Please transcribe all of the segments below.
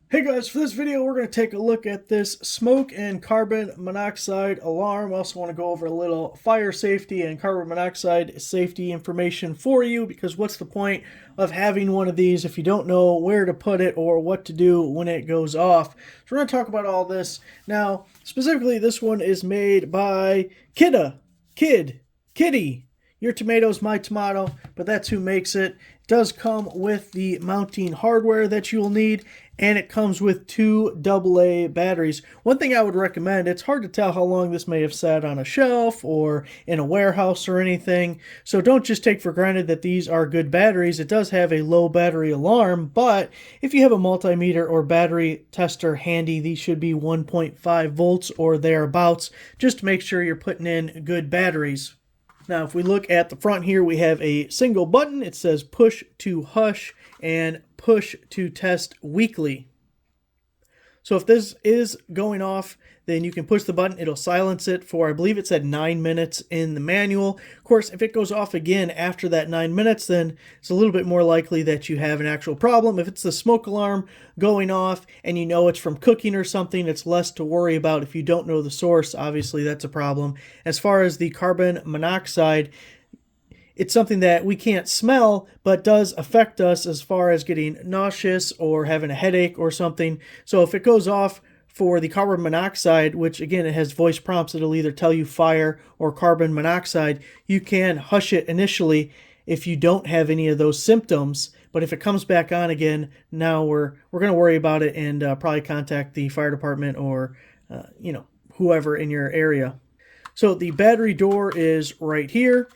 Hey guys, for this video we're going to take a look at this smoke and carbon monoxide alarm. I also want to go over a little fire safety and carbon monoxide safety information for you, because what's the point of having one of these if you don't know where to put it or what to do when it goes off. So we're going to talk about all this. Now, specifically this one is made by Kitty. Your tomato's my tomato, but that's who makes it. It does come with the mounting hardware that you'll need, and it comes with two AA batteries. One thing I would recommend, it's hard to tell how long this may have sat on a shelf or in a warehouse or anything, so don't just take for granted that these are good batteries. It does have a low battery alarm, but if you have a multimeter or battery tester handy, these should be 1.5 volts or thereabouts, just to make sure you're putting in good batteries. Now, if we look at the front here, we have a single button. It says push to hush and push to test weekly. So if this is going off, then you can push the button. It'll silence it for, I believe it said 9 minutes in the manual. Of course, if it goes off again after that 9 minutes, then it's a little bit more likely that you have an actual problem. If it's the smoke alarm going off and you know it's from cooking or something, it's less to worry about. If you don't know the source, obviously that's a problem. As far as the carbon monoxide, it's something that we can't smell, but does affect us as far as getting nauseous or having a headache or something. So if it goes off for the carbon monoxide, which again, it has voice prompts, it'll either tell you fire or carbon monoxide, you can hush it initially if you don't have any of those symptoms. But if it comes back on again, now we're going to worry about it and probably contact the fire department or whoever in your area. So the battery door is right here.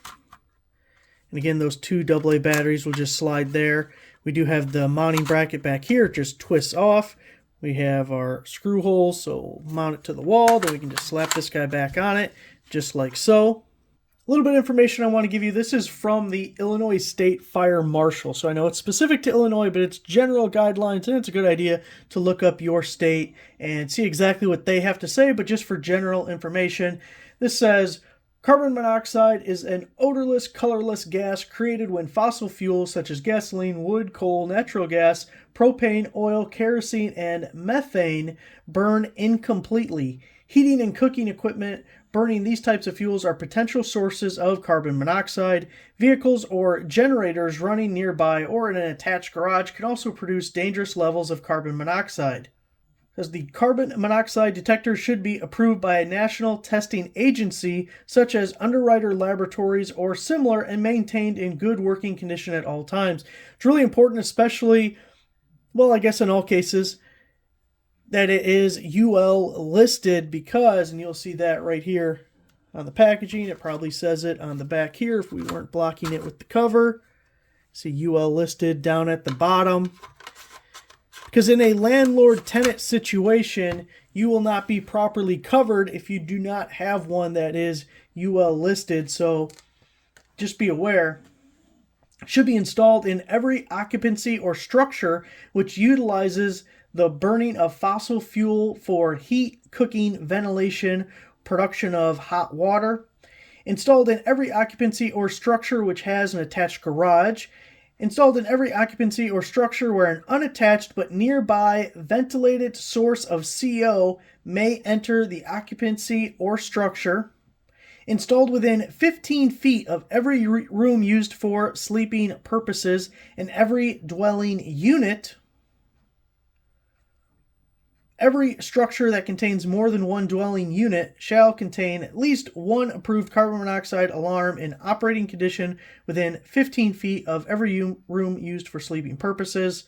And again, those two AA batteries will just slide there. We do have the mounting bracket back here. It just twists off. We have our screw holes, so we'll mount it to the wall. Then we can just slap this guy back on it, just like so. A little bit of information I want to give you. This is from the Illinois State Fire Marshal. So I know it's specific to Illinois, but it's general guidelines, and it's a good idea to look up your state and see exactly what they have to say. But just for general information, this says, carbon monoxide is an odorless, colorless gas created when fossil fuels such as gasoline, wood, coal, natural gas, propane, oil, kerosene, and methane burn incompletely. Heating and cooking equipment burning these types of fuels are potential sources of carbon monoxide. Vehicles or generators running nearby or in an attached garage can also produce dangerous levels of carbon monoxide. As the carbon monoxide detector should be approved by a national testing agency such as Underwriter Laboratories or similar and maintained in good working condition at all times. It's really important, especially, well, I guess in all cases, that it is UL listed, because, and you'll see that right here on the packaging, it probably says it on the back here if we weren't blocking it with the cover. See UL listed down at the bottom. Because in a landlord-tenant situation, you will not be properly covered if you do not have one that is UL listed. So just be aware. It should be installed in every occupancy or structure which utilizes the burning of fossil fuel for heat, cooking, ventilation, production of hot water. Installed in every occupancy or structure which has an attached garage. Installed in every occupancy or structure where an unattached but nearby ventilated source of CO may enter the occupancy or structure. Installed within 15 feet of every room used for sleeping purposes in every dwelling unit. Every structure that contains more than one dwelling unit shall contain at least one approved carbon monoxide alarm in operating condition within 15 feet of every room used for sleeping purposes.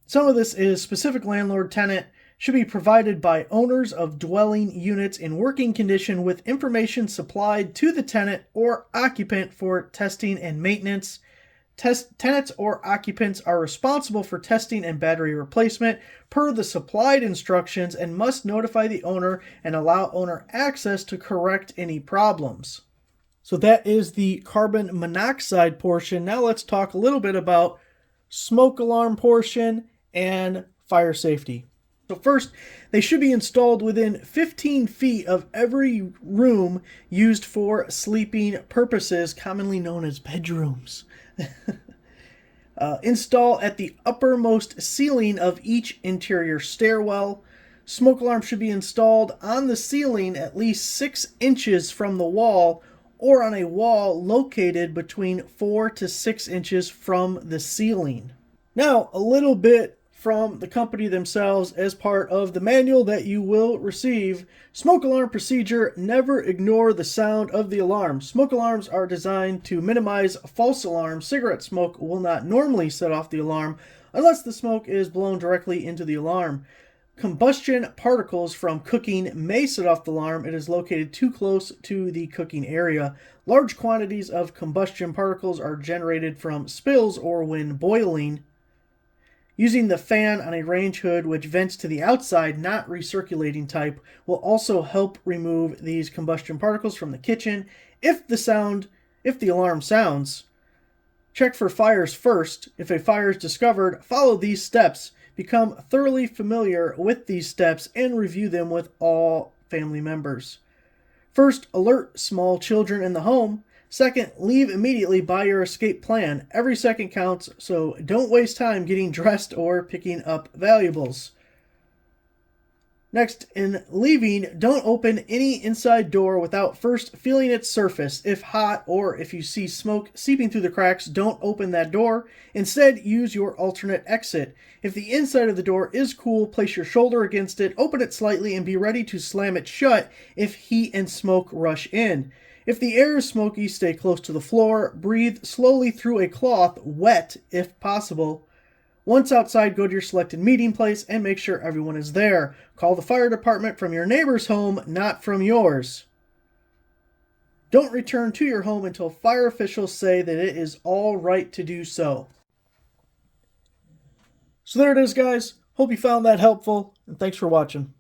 Some of this is specific landlord-tenant, should be provided by owners of dwelling units in working condition with information supplied to the tenant or occupant for testing and maintenance. Tenants or occupants are responsible for testing and battery replacement per the supplied instructions and must notify the owner and allow owner access to correct any problems. So that is the carbon monoxide portion. Now let's talk a little bit about smoke alarm portion and fire safety. So first, they should be installed within 15 feet of every room used for sleeping purposes, commonly known as bedrooms. Install at the uppermost ceiling of each interior stairwell. Smoke alarm should be installed on the ceiling at least 6 inches from the wall or on a wall located between 4 to 6 inches from the ceiling. Now, a little bit from the company themselves as part of the manual that you will receive. Smoke alarm procedure: never ignore the sound of the alarm. Smoke alarms are designed to minimize false alarms. Cigarette smoke will not normally set off the alarm unless the smoke is blown directly into the alarm. Combustion particles from cooking may set off the alarm. It is located too close to the cooking area. Large quantities of combustion particles are generated from spills or when boiling. Using the fan on a range hood, which vents to the outside, not recirculating type, will also help remove these combustion particles from the kitchen. If the alarm sounds, check for fires first. If a fire is discovered, follow these steps. Become thoroughly familiar with these steps and review them with all family members. First, alert small children in the home. Second, leave immediately by your escape plan. Every second counts, so don't waste time getting dressed or picking up valuables. Next, in leaving, don't open any inside door without first feeling its surface. If hot or if you see smoke seeping through the cracks, don't open that door. Instead, use your alternate exit. If the inside of the door is cool, place your shoulder against it, open it slightly, and be ready to slam it shut if heat and smoke rush in. If the air is smoky, stay close to the floor. Breathe slowly through a cloth, wet if possible. Once outside, go to your selected meeting place and make sure everyone is there. Call the fire department from your neighbor's home, not from yours. Don't return to your home until fire officials say that it is all right to do so. So there it is, guys. Hope you found that helpful, and thanks for watching.